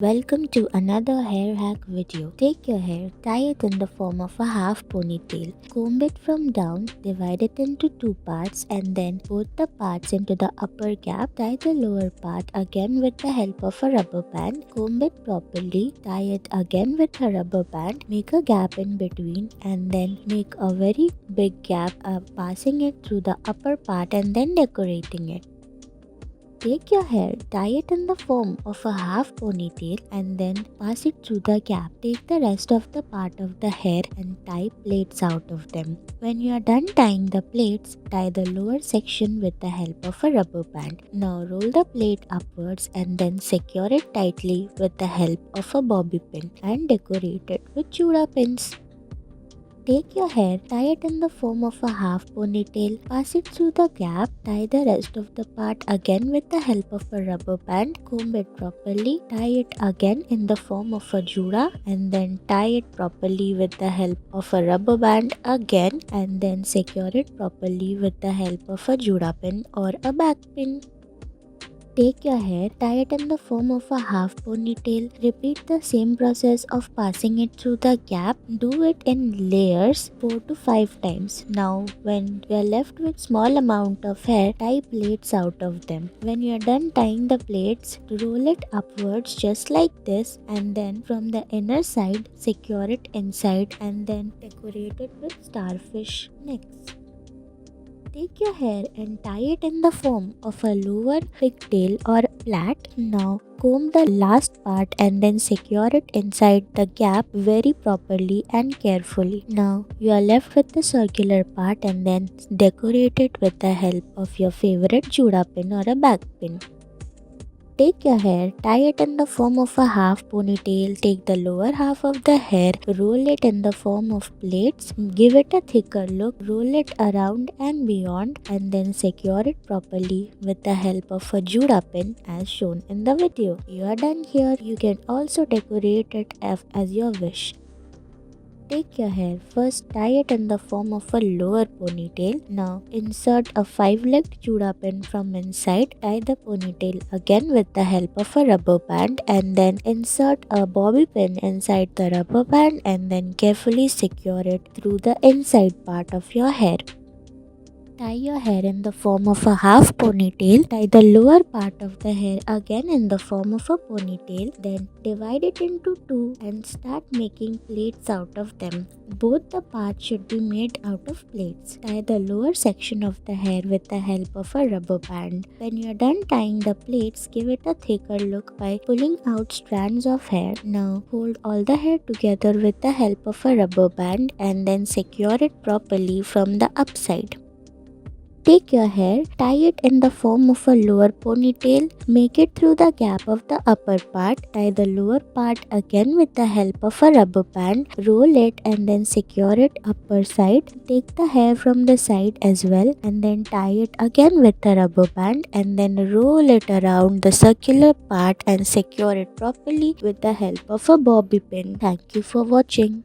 Welcome to another hair hack video. Take your hair, tie it in the form of a half ponytail. Comb it from down, divide it into two parts and then put the parts into the upper gap. Tie the lower part again with the help of a rubber band. Comb it properly, tie it again with a rubber band. Make a gap in between and then make a very big gap passing it through the upper part and then decorating it. Take your hair, tie it in the form of a half ponytail and then pass it through the gap. Take the rest of the part of the hair and tie plaits out of them. When you are done tying the plaits, tie the lower section with the help of a rubber band. Now roll the plait upwards and then secure it tightly with the help of a bobby pin and decorate it with Juda pins. Take your hair, tie it in the form of a half ponytail, pass it through the gap, tie the rest of the part again with the help of a rubber band, comb it properly, tie it again in the form of a Juda and then tie it properly with the help of a rubber band again and then secure it properly with the help of a Juda pin or a back pin. Take your hair, tie it in the form of a half ponytail. Repeat the same process of passing it through the gap. Do it in layers 4 to 5 times. Now, when you are left with small amount of hair, tie plaits out of them. When you are done tying the plaits, roll it upwards just like this and then from the inner side, secure it inside and then decorate it with starfish necks. Take your hair and tie it in the form of a lower pigtail or plat. Now comb the last part and then secure it inside the gap very properly and carefully. Now you are left with the circular part and then decorate it with the help of your favorite Juda pin or a back pin. Take your hair, tie it in the form of a half ponytail, take the lower half of the hair, roll it in the form of plaits, give it a thicker look, roll it around and beyond and then secure it properly with the help of a Juda pin as shown in the video. You are done here. You can also decorate it as your wish. Take your hair, first tie it in the form of a lower ponytail. Now insert a 5-legged Juda pin from inside. Tie the ponytail again with the help of a rubber band and then insert a bobby pin inside the rubber band and then carefully secure it through the inside part of your hair. Tie your hair in the form of a half ponytail. Tie the lower part of the hair again in the form of a ponytail. Then divide it into two and start making plaits out of them. Both the parts should be made out of plaits. Tie the lower section of the hair with the help of a rubber band. When you are done tying the plaits, give it a thicker look by pulling out strands of hair. Now hold all the hair together with the help of a rubber band and then secure it properly from the upside. Take your hair, tie it in the form of a lower ponytail, make it through the gap of the upper part, tie the lower part again with the help of a rubber band, roll it and then secure it upper side. Take the hair from the side as well and then tie it again with the rubber band and then roll it around the circular part and secure it properly with the help of a bobby pin. Thank you for watching.